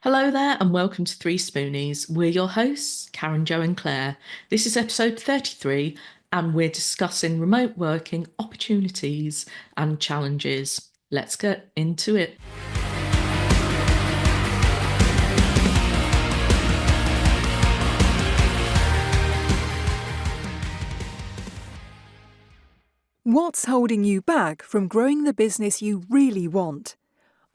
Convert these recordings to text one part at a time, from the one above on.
Hello there, and welcome to 3Spoonies. We're your hosts, Karen, Jo, and Claire. This is episode 33, and we're discussing remote working opportunities and challenges. Let's get into it. What's holding you back from growing the business you really want?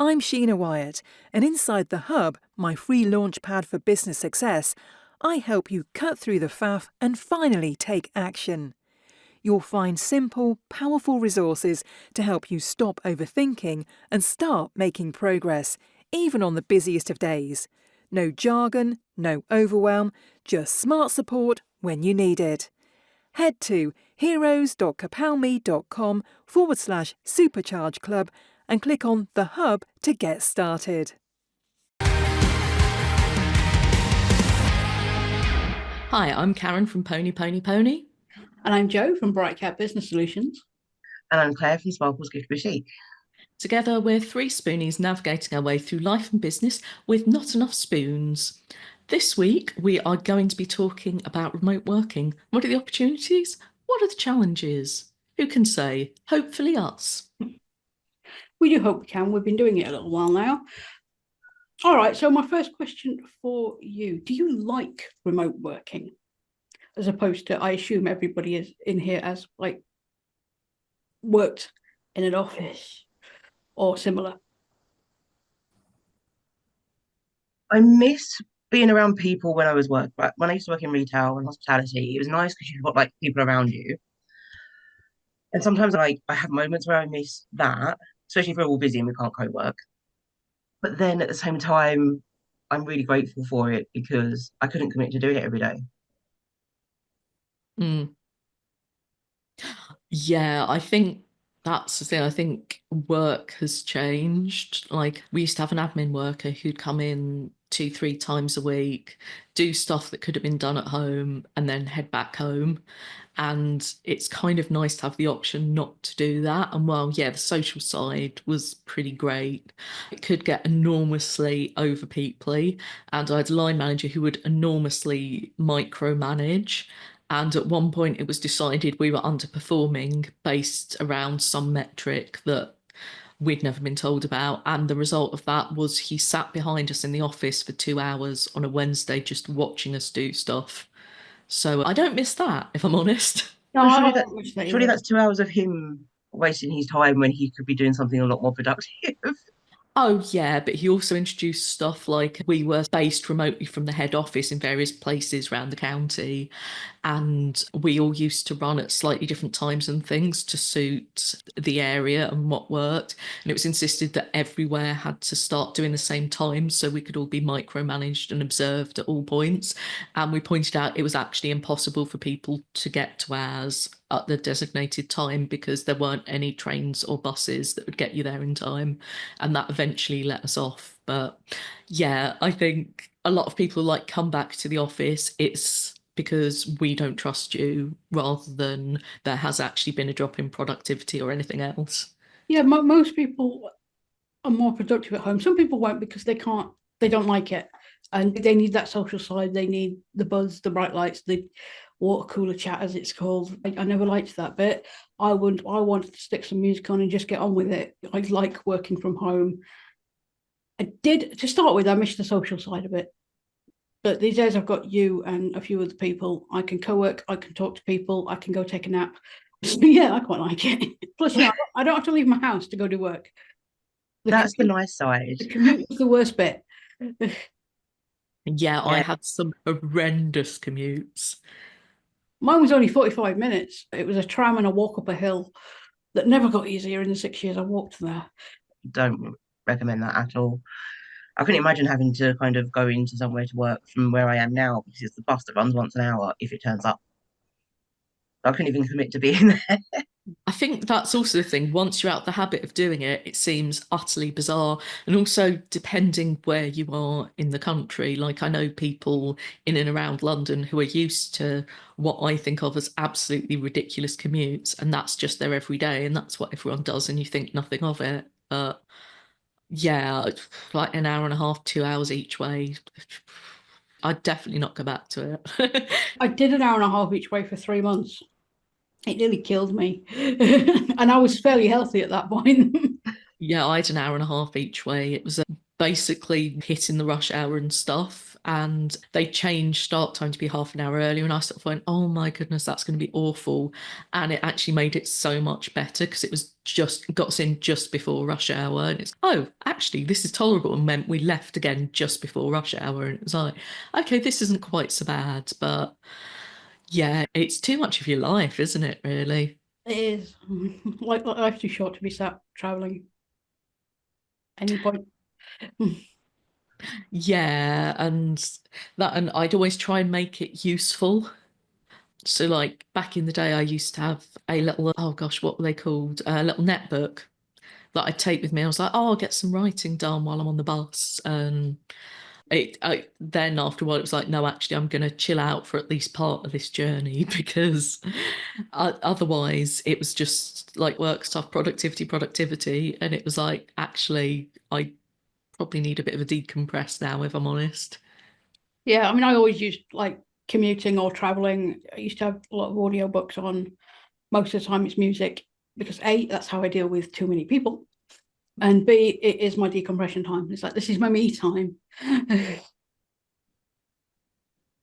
I'm Sheena Wyatt, and inside the Hub, my free launchpad for business success, I help you cut through the faff and finally take action. You'll find simple, powerful resources to help you stop overthinking and start making progress, even on the busiest of days. No jargon, no overwhelm, just smart support when you need it. Head to heroes.kapalme.com/supercharge club and click on the Hub to get started. Hi, I'm Karen from Pony Pony Pony. And I'm Jo from Bright Cat Business Solutions. And I'm Claire from Sparkle's Gift Boutique. Together, we're 3Spoonies navigating our way through life and business with not enough spoons. This week, we are going to be talking about remote working. What are the opportunities? What are the challenges? Who can say? Hopefully us. We do hope we can. We've been doing it a little while now. All right, so my first question for you, do you like remote working? As opposed to, I assume everybody is in here as like worked in an office or similar. I miss being around people when I was when I used to work in retail and hospitality. It was nice because you've got like people around you. And sometimes I have moments where I miss that, especially if we're all busy and we can't co-work. But then at the same time, I'm really grateful for it because I couldn't commit to doing it every day. Yeah, I think that's the thing. I think work has changed. Like, we used to have an admin worker who'd come in 2, 3 times a week, do stuff that could have been done at home, and then head back home. And it's kind of nice to have the option not to do that. And while, yeah, the social side was pretty great, it could get enormously over peoply. And I had a line manager who would enormously micromanage. And at one point, it was decided we were underperforming based around some metric that we'd never been told about. And the result of that was he sat behind us in the office for 2 hours on a Wednesday just watching us do stuff. So I don't miss that, if I'm honest. No, Well, I surely that's 2 hours of him wasting his time when he could be doing something a lot more productive. Oh, yeah, but he also introduced stuff like we were based remotely from the head office in various places around the county, and we all used to run at slightly different times and things to suit the area and what worked. And it was insisted that everywhere had to start doing the same time so we could all be micromanaged and observed at all points. And we pointed out it was actually impossible for people to get to ours at the designated time because there weren't any trains or buses that would get you there in time. And that eventually let us off. But yeah, I think a lot of people like come back to the office. It's because we don't trust you rather than there has actually been a drop in productivity or anything else. Yeah, most people are more productive at home. Some people won't because they don't like it. And they need that social side. They need the buzz, the bright lights, the water cooler chat, as it's called. I never liked that bit. I wanted to stick some music on and just get on with it. I like working from home. I did, to start with, I missed the social side of it. But these days I've got you and a few other people. I can co-work, I can talk to people, I can go take a nap. Yeah, I quite like it. Plus, I don't have to leave my house to go to work. That's the nice side. The commute is the worst bit. Yeah, I had some horrendous commutes. Mine was only 45 minutes. It was a tram and a walk up a hill that never got easier in the 6 years I walked there. Don't recommend that at all. I couldn't imagine having to kind of go into somewhere to work from where I am now because it's the bus that runs once an hour if it turns up. I couldn't even commit to being there. I think that's also the thing. Once you're out the habit of doing it, it seems utterly bizarre. And also, depending where you are in the country, like I know people in and around London who are used to what I think of as absolutely ridiculous commutes, and that's just their everyday, and that's what everyone does, and you think nothing of it. But Yeah, like an hour and a half, 2 hours each way. I'd definitely not go back to it. I did an hour and a half each way for 3 months. It nearly killed me. And I was fairly healthy at that point. Yeah, I had an hour and a half each way. It was basically hitting the rush hour and stuff. And they changed start time to be half an hour earlier. And I sort of went, oh my goodness, that's going to be awful. And it actually made it so much better because it was just got us in just before rush hour. And it's, oh, actually, this is tolerable. And meant we left again just before rush hour. And it was like, okay, this isn't quite so bad. But yeah, it's too much of your life, isn't it, really? It is. Like life's too short to be sat traveling any point. Yeah, and I'd always try and make it useful. So like back in the day, I used to have a little, oh gosh, what were they called? A little netbook that I'd take with me. I was like, oh, I'll get some writing done while I'm on the bus. And then after a while, it was like, no, actually, I'm going to chill out for at least part of this journey because otherwise it was just like work stuff, productivity, productivity. And it was like, actually, I probably need a bit of a decompress now, if I'm honest. Yeah, I mean, I always used like commuting or traveling. I used to have a lot of audiobooks on. Most of the time, it's music because A, that's how I deal with too many people. And B, it is my decompression time. It's like, this is my me time.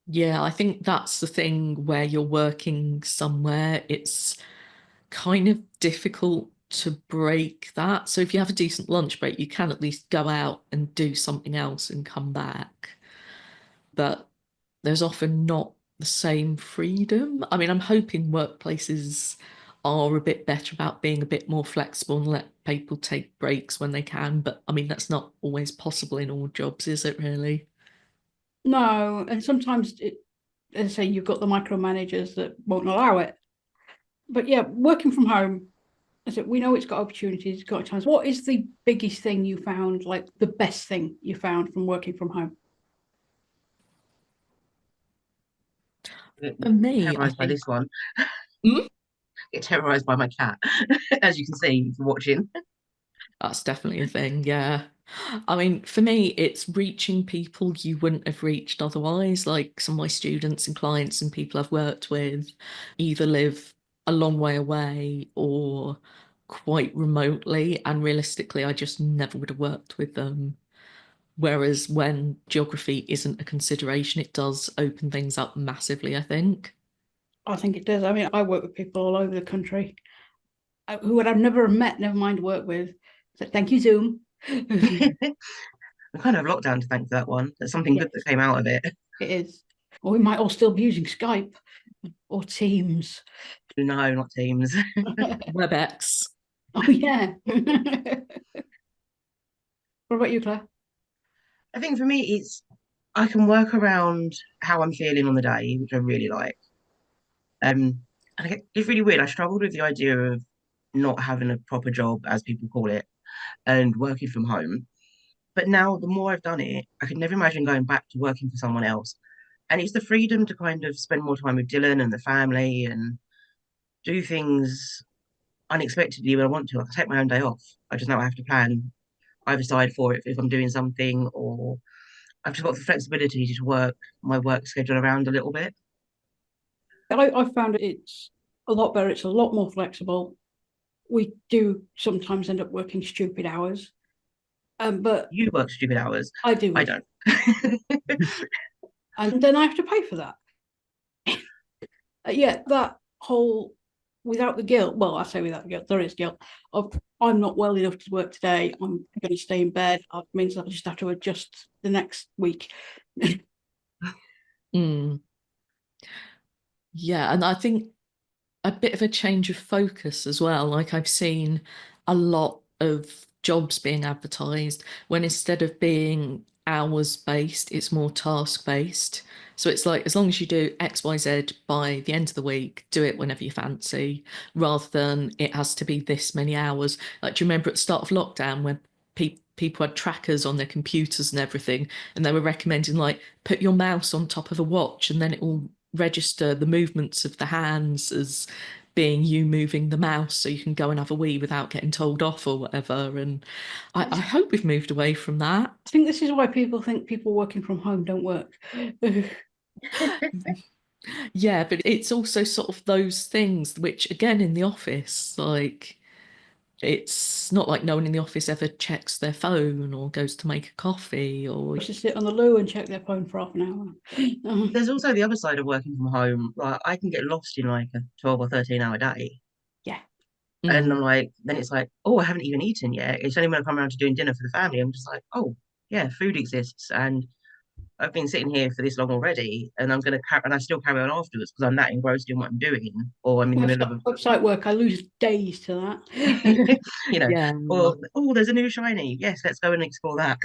Yeah, I think that's the thing where you're working somewhere, it's kind of difficult to break that. So if you have a decent lunch break, you can at least go out and do something else and come back. But there's often not the same freedom. I mean, I'm hoping workplaces are a bit better about being a bit more flexible and let people take breaks when they can. But I mean, that's not always possible in all jobs, is it really? No, and sometimes as I say, you've got the micromanagers that won't allow it. But yeah, working from home, I said, we know it's got opportunities, it's got times. What is the biggest thing you found, like the best thing you found from working from home? For me, I Terrorized by think. this one. Hmm? Get terrorized by my cat, as you can see from watching. That's definitely a thing, yeah. I mean, for me, it's reaching people you wouldn't have reached otherwise. Like some of my students and clients and people I've worked with either live a long way away or quite remotely. And realistically, I just never would have worked with them. Whereas when geography isn't a consideration, it does open things up massively, I think. I think it does. I mean, I work with people all over the country who I've never met, never mind work with. So thank you, Zoom. I kind of lockdown to thank for that one. There's something good that Yes, came out of it. it is. Or we might all still be using Skype or Teams. No, not Teams. WebEx. Oh, yeah. What about you, Claire? I think for me, it's I can work around how I'm feeling on the day, which I really like. And it's really weird. I struggled with the idea of not having a proper job, as people call it, and working from home. But now, the more I've done it, I could never imagine going back to working for someone else. And it's the freedom to kind of spend more time with Dylan and the family and do things unexpectedly when I want to. Like I take my own day off. I just know I have to plan either side for it if I'm doing something, or I've just got the flexibility to work my work schedule around a little bit. I found it's a lot better. It's a lot more flexible. We do sometimes end up working stupid hours, but You work stupid hours. I do I work, don't. and then I have to pay for that. Yeah, that whole without the guilt. Well, I say without the guilt, there is guilt of I'm not well enough to work today. I'm going to stay in bed. That means I just have to adjust the next week. Mm. Yeah, and I think a bit of a change of focus as well. Like I've seen a lot of jobs being advertised when instead of being hours based, it's more task based. So it's like as long as you do XYZ by the end of the week, do it whenever you fancy, rather than it has to be this many hours. Like, do you remember at the start of lockdown when people had trackers on their computers and everything, and they were recommending like put your mouse on top of a watch and then it will register the movements of the hands as being you moving the mouse so you can go and have a wee without getting told off or whatever. And I hope we've moved away from that. I think this is why people think people working from home don't work. Yeah, but it's also sort of those things which, again, in the office, like, it's not like no one in the office ever checks their phone or goes to make a coffee or. Just sit on the loo and check their phone for half an hour. There's also the other side of working from home. Like I can get lost in like a 12 or 13-hour day. Yeah. And Mm. I'm like, then it's like, oh, I haven't even eaten yet. It's only when I come around to doing dinner for the family, I'm just like, oh, yeah, food exists. And I've been sitting here for this long already, and I'm gonna and I still carry on afterwards because I'm that engrossed in what I'm doing, or I'm in the middle of Website work, I lose days to that. a, Yeah. or oh, there's a new shiny. Yes, let's go and explore that.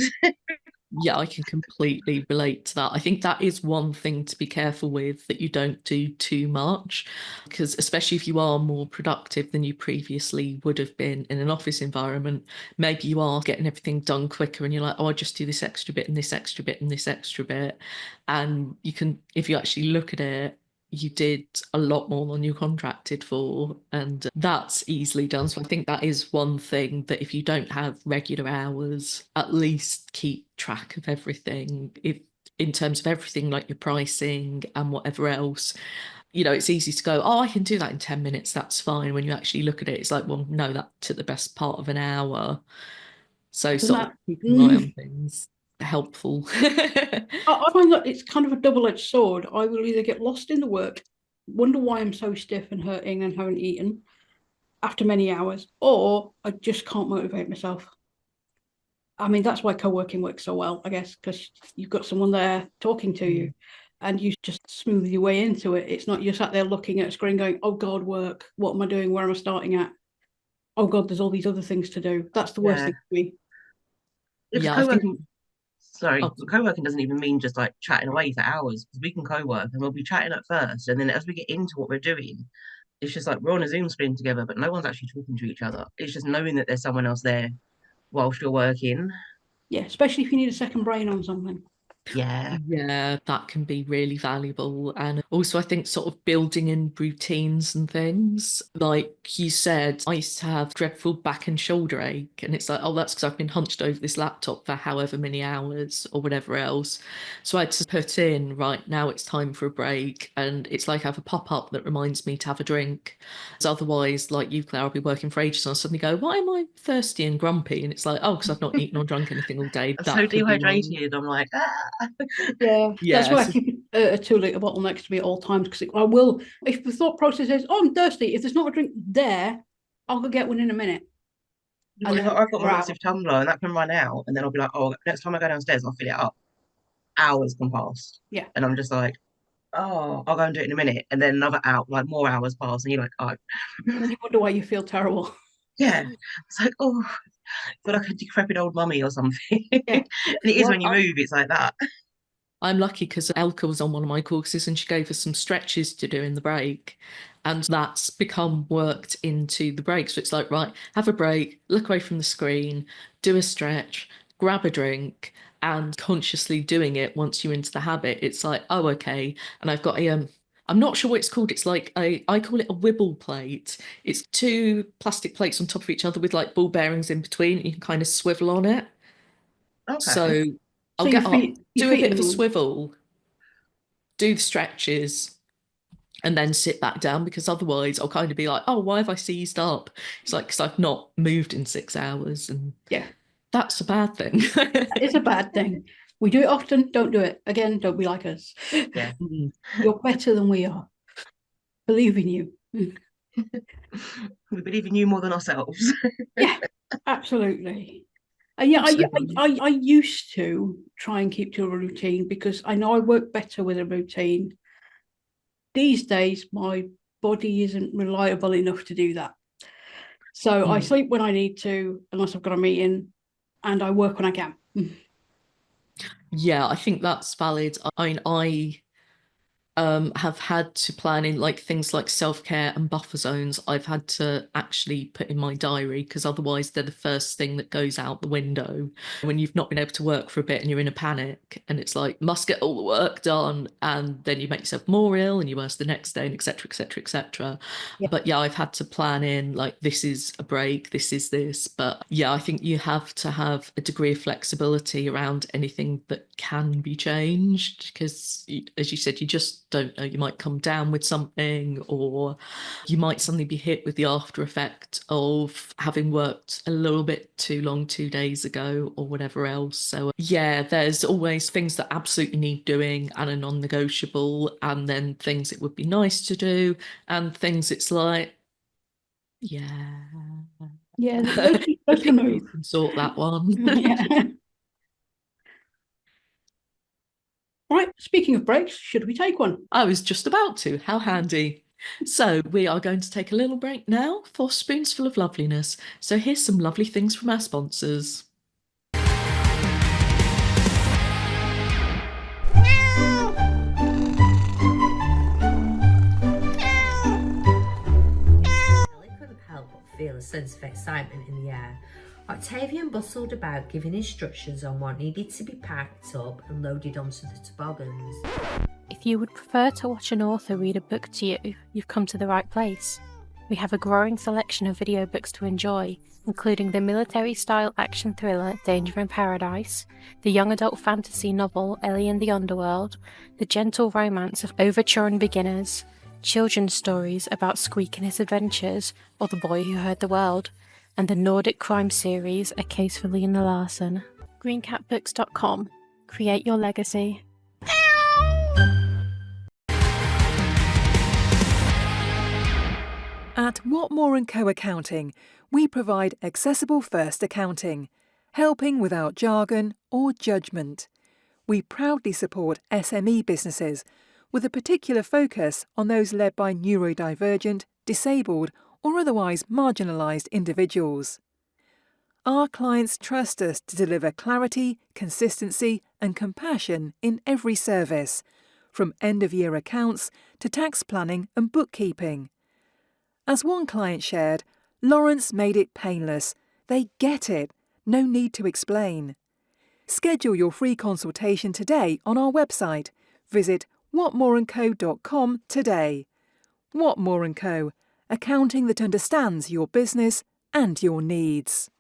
Yeah, I can completely relate to that. I think that is one thing to be careful with, that you don't do too much, because especially if you are more productive than you previously would have been in an office environment, maybe you are getting everything done quicker and you're like, oh, I just do this extra bit and this extra bit and this extra bit. And you can, if you actually look at it, you did a lot more than you contracted for, and that's easily done. So I think that is one thing, that if you don't have regular hours, at least keep track of everything, if in terms of everything, like your pricing and whatever else. It's easy to go, oh, I can do that in 10 minutes, that's fine. When you actually look at it, it's like, well, no, that took the best part of an hour. So Doesn't sort of that? keeping an eye on things, helpful. I find that it's kind of a double-edged sword. I will either get lost in the work, wonder why I'm so stiff and hurting and haven't eaten after many hours, or I just can't motivate myself. I mean, that's why co-working works so well, I guess, because you've got someone there talking to you and you just smooth your way into it. It's not you're sat there looking at a screen going, oh God, work, what am I doing? Where am I starting at? Oh God, there's all these other things to do. That's the worst Yeah, thing for me. because Yeah, I think. co-working. Sorry, Oh, co-working doesn't even mean just like chatting away for hours. Because we can co-work and we'll be chatting at first, and then as we get into what we're doing, it's just like we're on a Zoom screen together, but no one's actually talking to each other. It's just knowing that there's someone else there whilst you're working. Yeah, especially if you need a second brain on something. Yeah, yeah, that can be really valuable. And also, I think sort of building in routines and things. Like you said, I used to have dreadful back and shoulder ache. And it's like, oh, that's because I've been hunched over this laptop for however many hours or whatever else. So I had to put in, right, now it's time for a break. And it's like I have a pop up that reminds me to have a drink. So otherwise, like you, Claire, I'll be working for ages and I'll suddenly go, why am I thirsty and grumpy? And it's like, oh, because I've not eaten or drunk anything all day. I'm so That could be why. dehydrated. I'm like, ah. Yeah, that's why I Yes. keep a 2 litre bottle next to me at all times because I will, if the thought process is, oh, I'm thirsty, if there's not a drink there, I'll go get one in a minute. And then I've got my we're out. massive tumbler and that can run out, and then I'll be like, oh, next time I go downstairs, I'll fill it up. Hours can pass, Yeah. and I'm just like, oh, I'll go and do it in a minute, and then another hour, like more hours pass, and you're like, oh, And you wonder why you feel terrible. yeah. It's like, oh, I feel like a decrepit old mummy or something. Yeah. And it is Well, when you move, it's like that. I'm lucky because Elka was on one of my courses and she gave us some stretches to do in the break. And that's become worked into the break. So it's like, right, have a break, look away from the screen, do a stretch, grab a drink, and consciously doing it once you're into the habit. It's like, oh, okay. And I've got I'm not sure what it's called. It's like I call it a wibble plate. It's two plastic plates on top of each other with like ball bearings in between. You can kind of swivel on it. Okay. So so I'll get up, your do a feet bit in of a them. swivel, do the stretches, and then sit back down, because otherwise I'll kind of be like, oh, why have I seized up? It's like, because I've not moved in 6 hours, and Yeah, that's a bad thing. that is a bad thing. We do it often, don't do it. Again, don't be like us. Yeah. Mm. You're better than we are. Believe in you. We believe in you more than ourselves. Yeah, absolutely. And yeah, Also, I used to try and keep to a routine because I know I work better with a routine. These days, my body isn't reliable enough to do that. So I sleep when I need to, unless I've got a meeting, and I work when I can. yeah, I think that's valid. I mean, have had to plan in like things like self-care and buffer zones. I've had to actually put in my diary because otherwise they're the first thing that goes out the window when you've not been able to work for a bit and you're in a panic and it's like must get all the work done, and then you make yourself more ill and you're worse the next day, and etc etc etc. Yeah. But yeah, I've had to plan in like this is a break, this is this. But yeah, I think you have to have a degree of flexibility around anything that can be changed because as you said, you just don't know. You might come down with something, or you might suddenly be hit with the after effect of having worked a little bit too long 2 days ago or whatever else. So yeah, there's always things that absolutely need doing and are non-negotiable, and then things it would be nice to do, and things it's like, yeah, Yeah, I those can think you move. can sort that one. Yeah. Right, speaking of breaks, should we take one? I was just about to. How handy. So we are going to take a little break now for Spoonsful of Loveliness. So here's some lovely things from our sponsors. Ellie couldn't help but feel a sense of excitement in the air. Octavian bustled about giving instructions on what needed to be packed up and loaded onto the toboggans. If you would prefer to watch an author read a book to you, you've come to the right place. We have a growing selection of video books to enjoy, including the military-style action thriller Danger in Paradise, the young adult fantasy novel Ellie in the Underworld, the gentle romance of Overture and Beginners, children's stories about Squeak and his adventures, or The Boy Who Heard the World, and the Nordic crime series A Case for Lena Larson. greencatbooks.com. Create your legacy. At Whatmore & Co Accounting, we provide accessible first accounting, helping without jargon or judgment. We proudly support SME businesses with a particular focus on those led by neurodivergent, disabled or otherwise marginalised individuals. Our clients trust us to deliver clarity, consistency and compassion in every service, from end-of-year accounts to tax planning and bookkeeping. As one client shared, Lawrence made it painless. They get it. No need to explain. Schedule your free consultation today on our website. Visit whatmoreandco.com today. Whatmore & Co. Accounting that understands your business and your needs.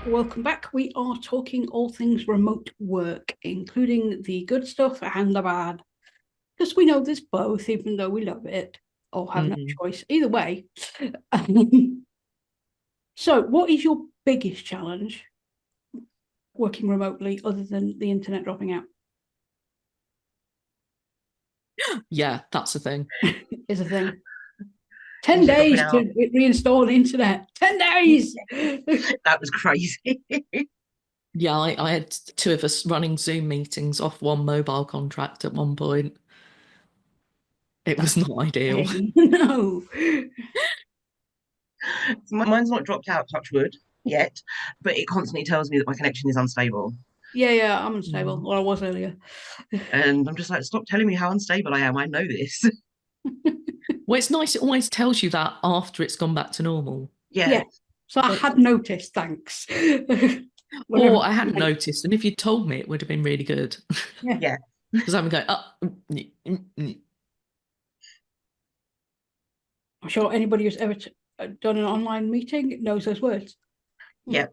Welcome back. We are talking all things remote work, including the good stuff and the bad. Because we know there's both, even though we love it or have no choice. Either way. So, what is your biggest challenge working remotely other than the internet dropping out? Yeah, that's the thing. Is a thing. 10 days to reinstall the internet. 10 days! That was crazy. Yeah, I had two of us running Zoom meetings off one mobile contract at one point. It was not ideal. No. Mine's not dropped out, touch wood, yet, but it constantly tells me that my connection is unstable. Yeah, I'm unstable. Well, I was earlier. And I'm just like, stop telling me how unstable I am. I know this. Well, it's nice. It always tells you that after it's gone back to normal. Yeah. So I had noticed, thanks. Or I hadn't noticed, and if you'd told me, it would have been really good. Yeah. Because I'm going, I'm sure anybody who's ever done an online meeting knows those words. Yeah.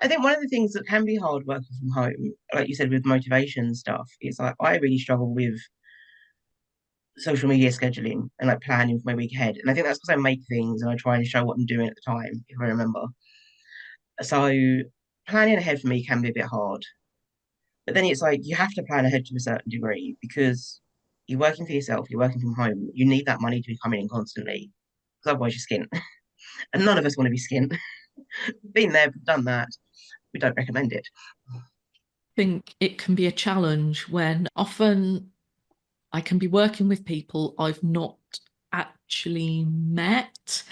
I think one of the things that can be hard working from home, like you said, with motivation and stuff, is like I really struggle with social media scheduling and like planning for my week ahead. And I think that's because I make things and I try and show what I'm doing at the time, if I remember. So planning ahead for me can be a bit hard. But then it's like you have to plan ahead to a certain degree because you're working for yourself, you're working from home, you need that money to be coming in constantly. Because otherwise you're skint. And none of us want to be skint. Been there, done that. We don't recommend it. I think it can be a challenge when often I can be working with people I've not actually met,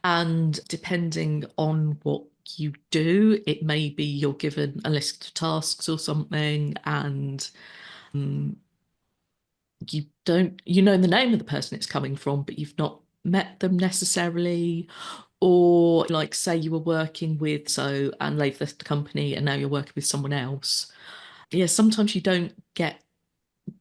and depending on what you do. It may be you're given a list of tasks or something, and you know the name of the person it's coming from, but you've not met them necessarily. Or like, say you were working with and they've left the company and now you're working with someone else. Yeah, sometimes you don't get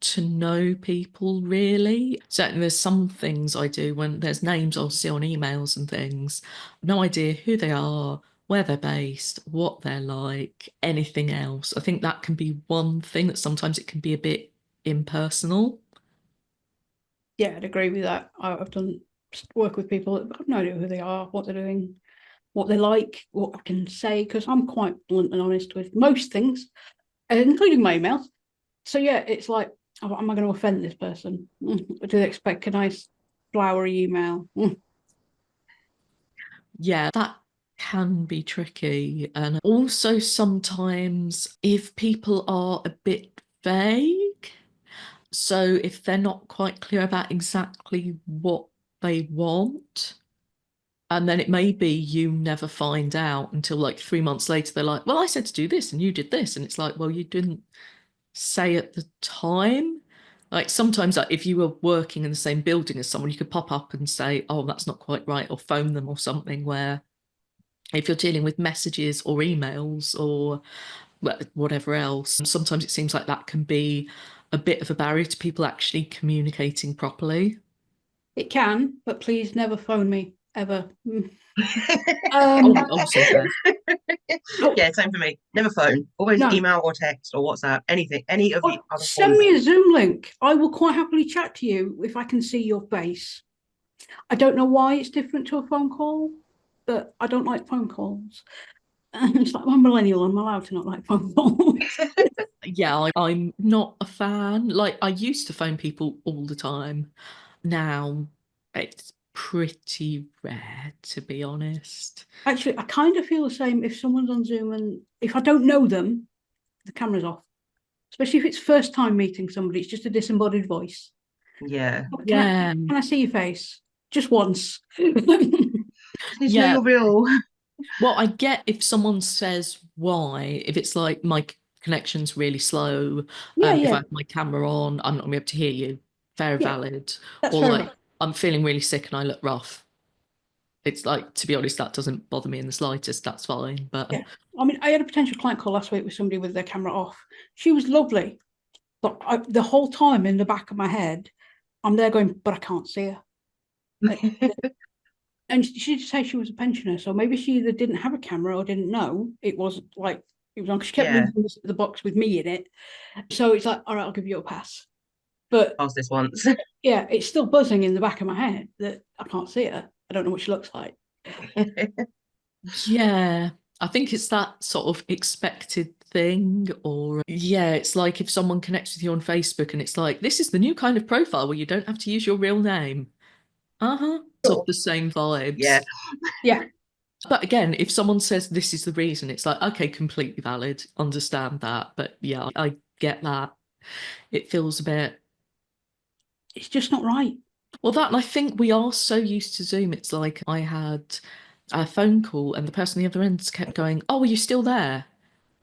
to know people really. Certainly there's some things I do when there's names I'll see on emails and things. No idea who they are, where they're based, what they're like, anything else. I think that can be one thing that sometimes it can be a bit impersonal. Yeah, I'd agree with that. I've done work with people that I've no idea who they are, what they're doing, what they like, what I can say, because I'm quite blunt and honest with most things, including my emails. So yeah, it's like, am I going to offend this person? Do they expect a nice flowery email? Yeah, that can be tricky. And also sometimes if people are a bit vague, so if they're not quite clear about exactly what they want, and then it may be you never find out until like 3 months later, they're like, well, I said to do this and you did this. And it's like, well, you didn't say at the time. Like sometimes like, if you were working in the same building as someone, you could pop up and say, oh, that's not quite right, or phone them or something, where if you're dealing with messages or emails or whatever else, sometimes it seems like that can be a bit of a barrier to people actually communicating properly. It can, but please never phone me ever. Oh, so fair. Yeah, same for me. Never phone. Always No. email or text or WhatsApp, anything, any of the other Send forms. me a Zoom link. I will quite happily chat to you if I can see your face. I don't know why it's different to a phone call, but I don't like phone calls. It's like I'm a millennial, I'm allowed to not like phone calls. Yeah, I'm not a fan. Like I used to phone people all the time. Now it's pretty rare, to be honest. Actually, I kind of feel the same if someone's on Zoom and if I don't know them, the camera's off. Especially if it's first time meeting somebody, it's just a disembodied voice. Yeah. Yeah, Can I see your face? Just once. Just need to know yeah. you're real. Well, I get if someone says why, if it's like my connection's really slow, Yeah, if I yeah, have my camera on, I'm not gonna be able to hear you. Very yeah. valid. That's Or fair like enough. I'm feeling really sick and I look rough. It's like, to be honest, that doesn't bother me in the slightest. That's fine. But Yeah. I mean, I had a potential client call last week with somebody with their camera off. She was lovely, but the whole time in the back of my head, I'm there going, but I can't see her. And she did say she was a pensioner, so maybe she either didn't have a camera or didn't know it was like it was on. She kept Yeah. moving the box with me in it, so it's like, all right, I'll give you a pass. But Ask this once. yeah, it's still buzzing in the back of my head that I can't see her. I don't know what she looks like. yeah, I think it's that sort of expected thing. Or yeah, it's like if someone connects with you on Facebook and it's like, this is the new kind of profile where you don't have to use your real name. Uh-huh. Sort of the same Yeah. vibes. Yeah, But again, if someone says this is the reason, it's like, okay, completely valid, understand that. But yeah, I get that. It feels a bit, it's just not right. well, that, and I think we are so used to Zoom. It's like I had a phone call and the person on the other end kept going, oh, are you still there?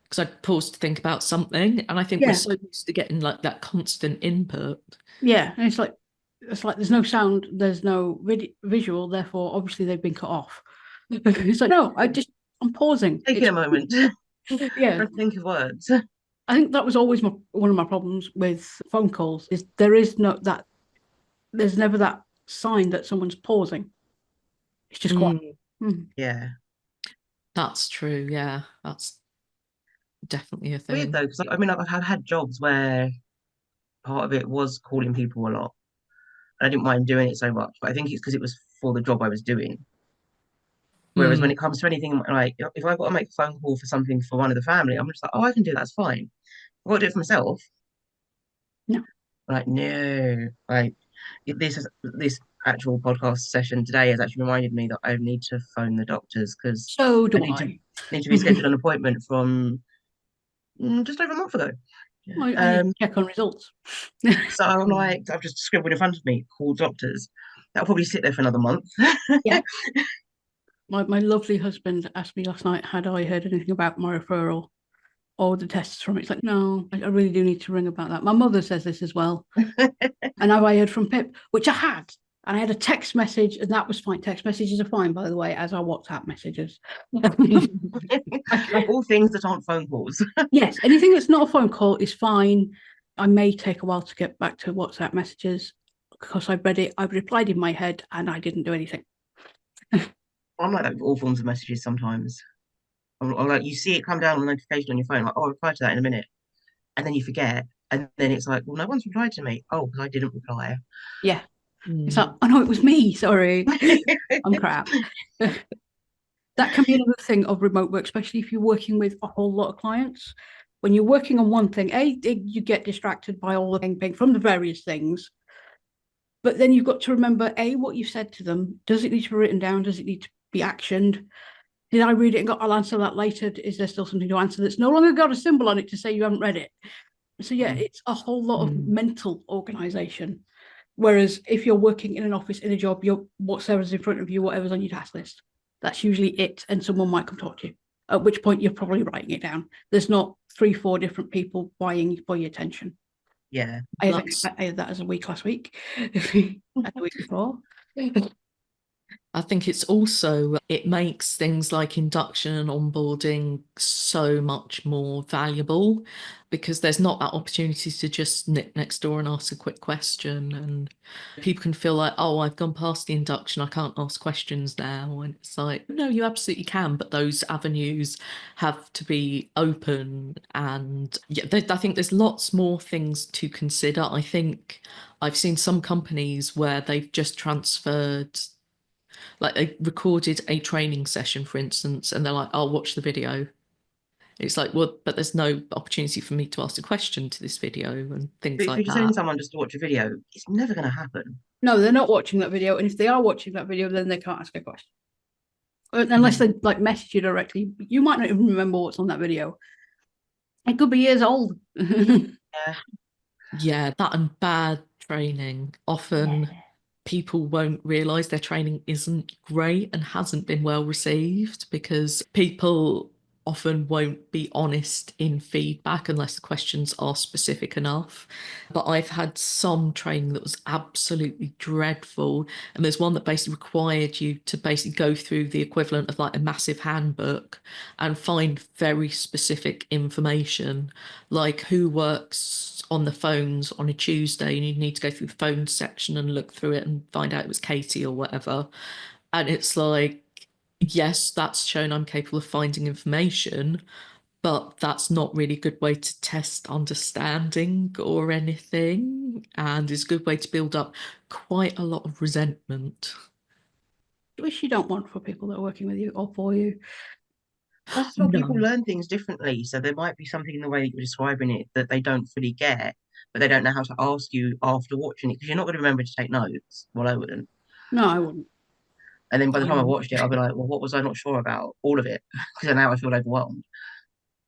Because I'd paused to think about something. And I think we're Yeah, so used to getting like that constant input. yeah, and it's like there's no sound, there's no visual, therefore obviously they've been cut off. It's like no, I'm pausing. Taking a moment. Yeah, Trying to think of words. I think that was always one of my problems with phone calls is there is no that there's never that sign that someone's pausing. It's just quiet. Mm, Yeah. that's true. Yeah, that's definitely a Weird thing. though, because I mean, I've had jobs where part of it was calling people a lot. I didn't mind doing it so much, but I think it's because it was for the job I was doing. Whereas when Mm, it comes to anything like if I've got to make a phone call for something for one of the family, I'm just like, oh, I can do that, that's fine. I've got to do it for myself. No. Like, no, like this actual podcast session today has actually reminded me that I need to phone the doctors because So I do I. need to reschedule an appointment from just over a month ago. I need to check on results. So I'm like, I've just scribbled in front of me, call doctors. That'll probably sit there for another month. Yeah. My lovely husband asked me last night, had I heard anything about my referral or the tests from it? It's like, no, I really do need to ring about that. My mother says this as well. And have I heard from Pip? Which I had. And I had a text message, and that was fine. Text messages are fine, by the way, as are WhatsApp messages. All things that aren't phone calls. Yes, anything that's not a phone call is fine. I may take a while to get back to WhatsApp messages because I've read it, I've replied in my head, and I didn't do anything. I'm like that with all forms of messages sometimes. I'm like, you see it come down on the notification on your phone, like, oh, I'll reply to that in a minute. And then you forget. And then it's like, well, no one's replied to me. Oh, because I didn't reply. Yeah. It's like, oh no, it was me. Sorry. I'm crap. That can be another thing of remote work, especially if you're working with a whole lot of clients. When you're working on one thing, you get distracted by all the ping from the various things. But then you've got to remember, what you said to them. Does it need to be written down? Does it need to be actioned? Did I read it and I'll answer that later? Is there still something to answer that's no longer got a symbol on it to say you haven't read it? So yeah, it's a whole lot of mental organization. Whereas if you're working in an office, in a job, whatever's in front of you, whatever's on your task list, that's usually it. And someone might come talk to you, at which point you're probably writing it down. There's not 3-4 different people vying for your attention. Yeah. I had that as a week last week, and the week before. I think it's also, it makes things like induction and onboarding so much more valuable because there's not that opportunity to just nip next door and ask a quick question. And people can feel like, oh, I've gone past the induction, I can't ask questions now. And it's like, no, you absolutely can, but those avenues have to be open. And yeah, I think there's lots more things to consider. I think I've seen some companies where they've just transferred, like they recorded a training session, for instance, and they're like, I'll watch the video. It's like, well, but there's no opportunity for me to ask a question to this video and things But if like you're sending that. someone just to watch a video, it's never going to happen. No, they're not watching that video. And if they are watching that video, then they can't ask a question. Unless they like message you directly. You might not even remember what's on that video. It could be years old. Yeah, that and bad training. Often people won't realise their training isn't great and hasn't been well received because people often won't be honest in feedback unless the questions are specific enough. But I've had some training that was absolutely dreadful. And there's one that basically required you to basically go through the equivalent of like a massive handbook and find very specific information, like who works on the phones on a Tuesday, and you need to go through the phone section and look through it and find out it was Katie or whatever. And it's like, yes, that's shown I'm capable of finding information, but that's not really a good way to test understanding or anything. And it's a good way to build up quite a lot of resentment. Which you don't want for people that are working with you or for you. That's why people learn things differently. So there might be something in the way that you're describing it that they don't fully get, but they don't know how to ask you after watching it because you're not going to remember to take notes. Well, I wouldn't. No, I wouldn't. And then by the time I watched it, I'll be like, well, what was I not sure about? All of it. Because now I feel overwhelmed.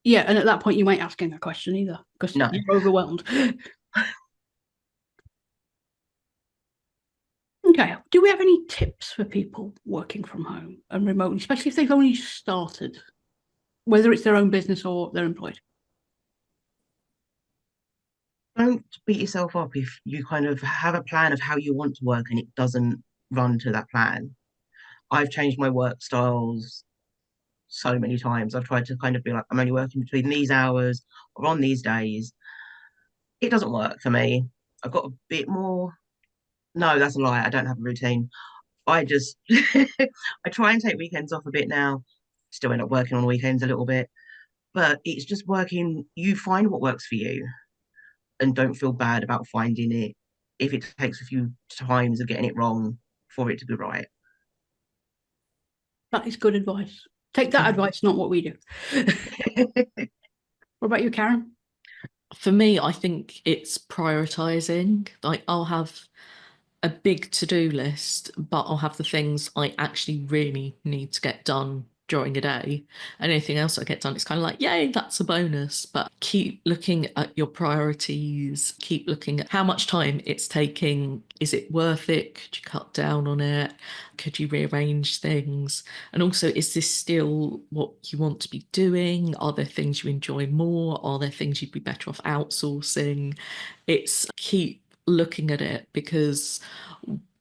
Yeah, and at that point you ain't asking a question either because No. you're overwhelmed. Okay, do we have any tips for people working from home and remotely, especially if they've only started, whether it's their own business or they're employed? Don't beat yourself up if you kind of have a plan of how you want to work and it doesn't run to that plan. I've changed my work styles so many times. I've tried to kind of be like, I'm only working between these hours or on these days. It doesn't work for me. I've got a bit more. No, that's a lie. I don't have a routine. I just I try and take weekends off a bit now. Still end up working on weekends a little bit, but it's just working. You find what works for you, and don't feel bad about finding it if it takes a few times of getting it wrong for it to be right. That is good advice. Take that advice, not what we do. What about you, Karen? For me, I think it's prioritizing. Like I'll have a big to-do list, but I'll have the things I actually really need to get done during a day. And anything else I get done, it's kind of like, yay, that's a bonus. But keep looking at your priorities, keep looking at how much time it's taking. Is it worth it? Could you cut down on it? Could you rearrange things? And also, is this still what you want to be doing? Are there things you enjoy more? Are there things you'd be better off outsourcing? It's keep looking at it, because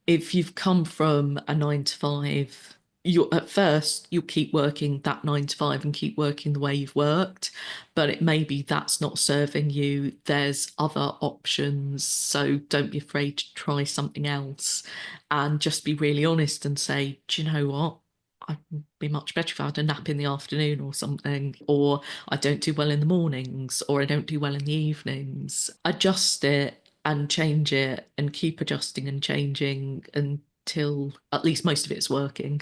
if you've come from a 9 to 5, you at first you'll keep working that 9 to 5 and keep working the way you've worked, but it may be that's not serving you. There's other options, so don't be afraid to try something else, and just be really honest and say, do you know what? I'd be much better if I had a nap in the afternoon or something, or I don't do well in the mornings, or I don't do well in the evenings. Adjust it and change it and keep adjusting and changing until at least most of it's working.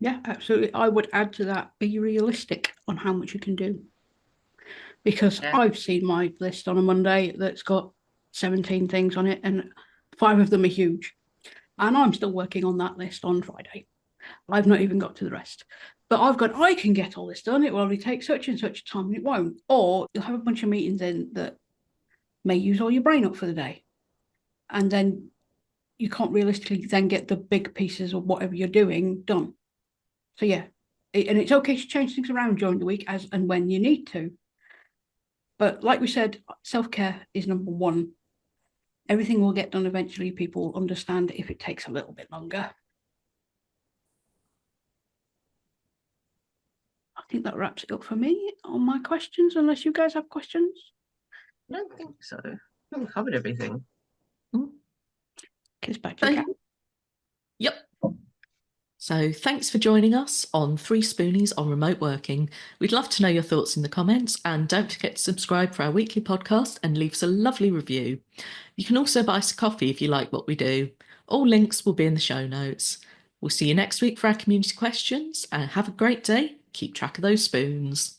Yeah, absolutely. I would add to that, be realistic on how much you can do. Because I've seen my list on a Monday that's got 17 things on it, and 5 of them are huge. And I'm still working on that list on Friday. I've not even got to the rest. But I can get all this done. It will only take such and such time, and it won't. Or you'll have a bunch of meetings in that may use all your brain up for the day. And then you can't realistically then get the big pieces of whatever you're doing done. So yeah, and it's okay to change things around during the week as and when you need to. But like we said, self-care is number one. Everything will get done eventually. People understand if it takes a little bit longer. I think that wraps it up for me on my questions, unless you guys have questions. I don't think so. We've covered everything. Kiss back to the cat. Yep. So thanks for joining us on 3Spoonies on remote working. We'd love to know your thoughts in the comments, and don't forget to subscribe for our weekly podcast and leave us a lovely review. You can also buy us a coffee if you like what we do. All links will be in the show notes. We'll see you next week for our community questions, and have a great day. Keep track of those spoons.